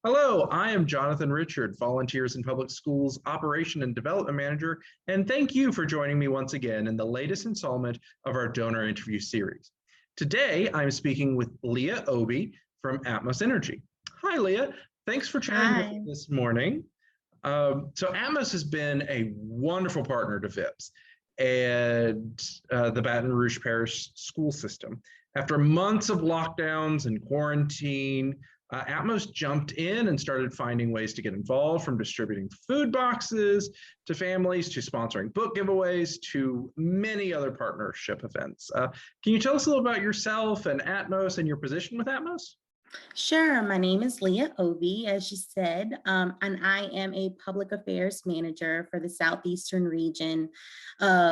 Hello, I am Jonathan Richard, Volunteers in Public Schools Operation and Development Manager, and thank you for joining me once again in the latest installment of our donor interview series. Today, I'm speaking with Leah Oby from Atmos Energy. Hi, Leah. Thanks for chatting with Hi. me this morning. So Atmos has been a wonderful partner to VIPS and the Baton Rouge Parish school system. After months of lockdowns and quarantine, Atmos jumped in and started finding ways to get involved, from distributing food boxes to families, to sponsoring book giveaways, to many other partnership events. Can you tell us a little about yourself and Atmos and your position with Atmos? Sure. My name is Leah Oby, as you said, and I am a public affairs manager for the Southeastern region,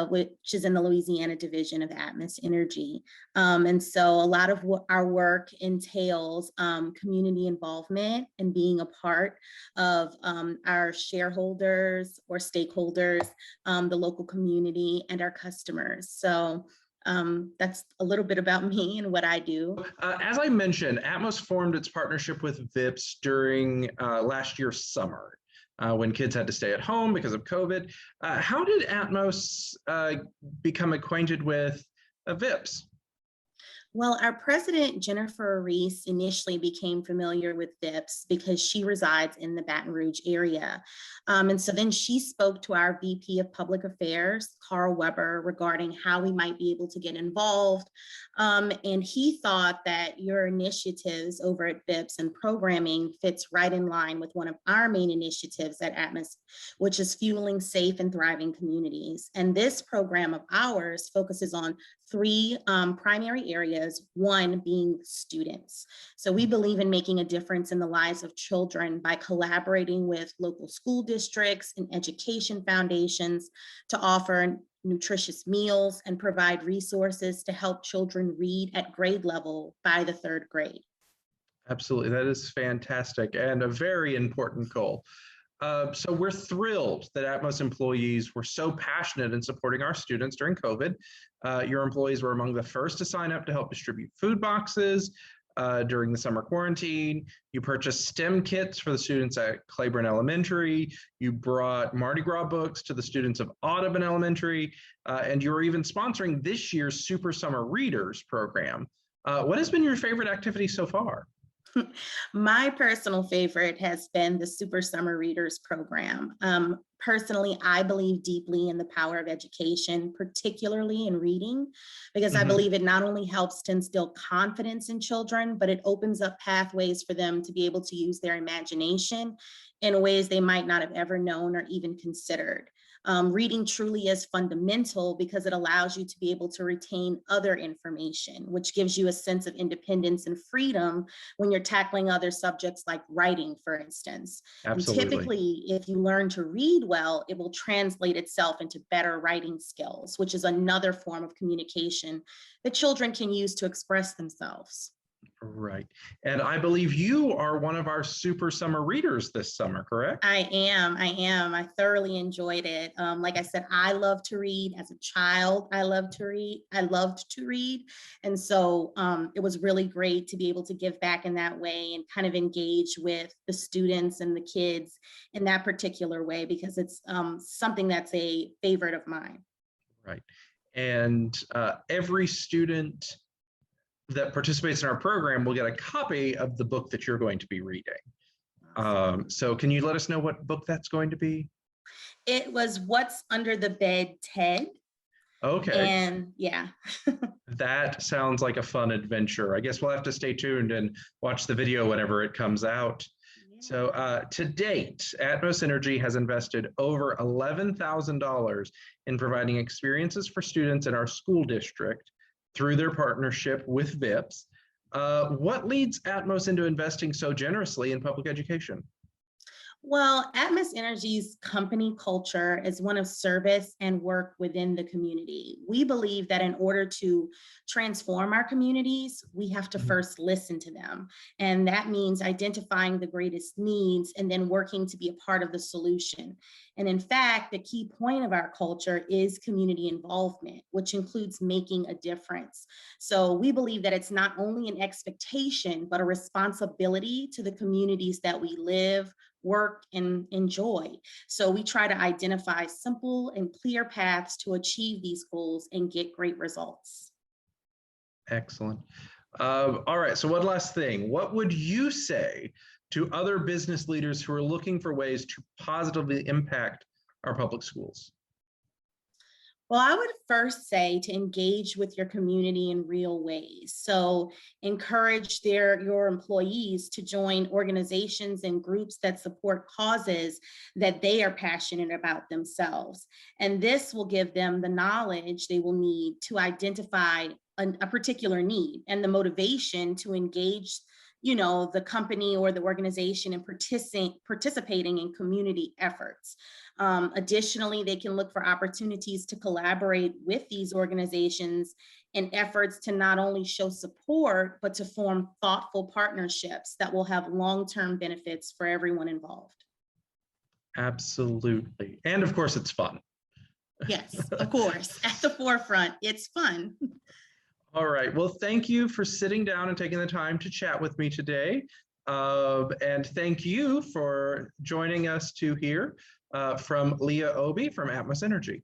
which is in the Louisiana division of Atmos Energy. And so a lot of our work entails community involvement and being a part of our shareholders or stakeholders, the local community, and our customers. So that's a little bit about me and what I do. As I mentioned, Atmos formed its partnership with VIPS during last year's summer when kids had to stay at home because of COVID. How did Atmos become acquainted with VIPS? Well, our president, Jennifer Reese, initially became familiar with VIPS because she resides in the Baton Rouge area. And so then she spoke to our VP of Public Affairs, Carl Weber, regarding how we might be able to get involved. And he thought that your initiatives over at VIPS and programming fits right in line with one of our main initiatives at Atmos, which is fueling safe and thriving communities. And this program of ours focuses on three primary areas, one being students. So we believe in making a difference in the lives of children by collaborating with local school districts and education foundations to offer nutritious meals and provide resources to help children read at grade level by the third grade. Absolutely, that is fantastic and a very important goal. So we're thrilled that Atmos employees were so passionate in supporting our students during COVID. Your employees were among the first to sign up to help distribute food boxes during the summer quarantine. You purchased STEM kits for the students at Claiborne Elementary. You brought Mardi Gras books to the students of Audubon Elementary. And you were even sponsoring this year's Super Summer Readers program. What has been your favorite activity so far? My personal favorite has been the Super Summer Readers program. Personally, I believe deeply in the power of education, particularly in reading, because I believe it not only helps to instill confidence in children, but it opens up pathways for them to be able to use their imagination in ways they might not have ever known or even considered. Reading truly is fundamental because it allows you to be able to retain other information, which gives you a sense of independence and freedom when you're tackling other subjects like writing, for instance. Absolutely. And typically, if you learn to read well, it will translate itself into better writing skills, which is another form of communication that children can use to express themselves. Right. And I believe you are one of our Super Summer Readers this summer, correct? I am. I thoroughly enjoyed it. Like I said, I love to read. As a child, I loved to read. And so it was really great to be able to give back in that way and kind of engage with the students and the kids in that particular way, because it's something that's a favorite of mine. Right. And every student that participates in our program will get a copy of the book that you're going to be reading. So can you let us know what book that's going to be? It was What's Under the Bed, Ted. Okay. And yeah. That sounds like a fun adventure. I guess we'll have to stay tuned and watch the video whenever it comes out. Yeah. So to date, Atmos Energy has invested over $11,000 in providing experiences for students in our school district through their partnership with VIPS. What leads Atmos into investing so generously in public education? Well, Atmos Energy's company culture is one of service and work within the community. We believe that in order to transform our communities, we have to Mhm. first listen to them. And that means identifying the greatest needs and then working to be a part of the solution. And in fact, the key point of our culture is community involvement, which includes making a difference. So we believe that it's not only an expectation, but a responsibility to the communities that we live, work, and enjoy. So we try to identify simple and clear paths to achieve these goals and get great results. Excellent. All right. So, one last thing. What would you say to other business leaders who are looking for ways to positively impact our public schools? Well, I would first say to engage with your community in real ways. So encourage your employees to join organizations and groups that support causes that they are passionate about themselves. And this will give them the knowledge they will need to identify a particular need and the motivation to engage, the company or the organization in participating in community efforts. Additionally, they can look for opportunities to collaborate with these organizations in efforts to not only show support, but to form thoughtful partnerships that will have long-term benefits for everyone involved. Absolutely. And of course, it's fun. Yes, of course, at the forefront, it's fun. All right. Well, thank you for sitting down and taking the time to chat with me today. And thank you for joining us to hear from Leah Oby from Atmos Energy.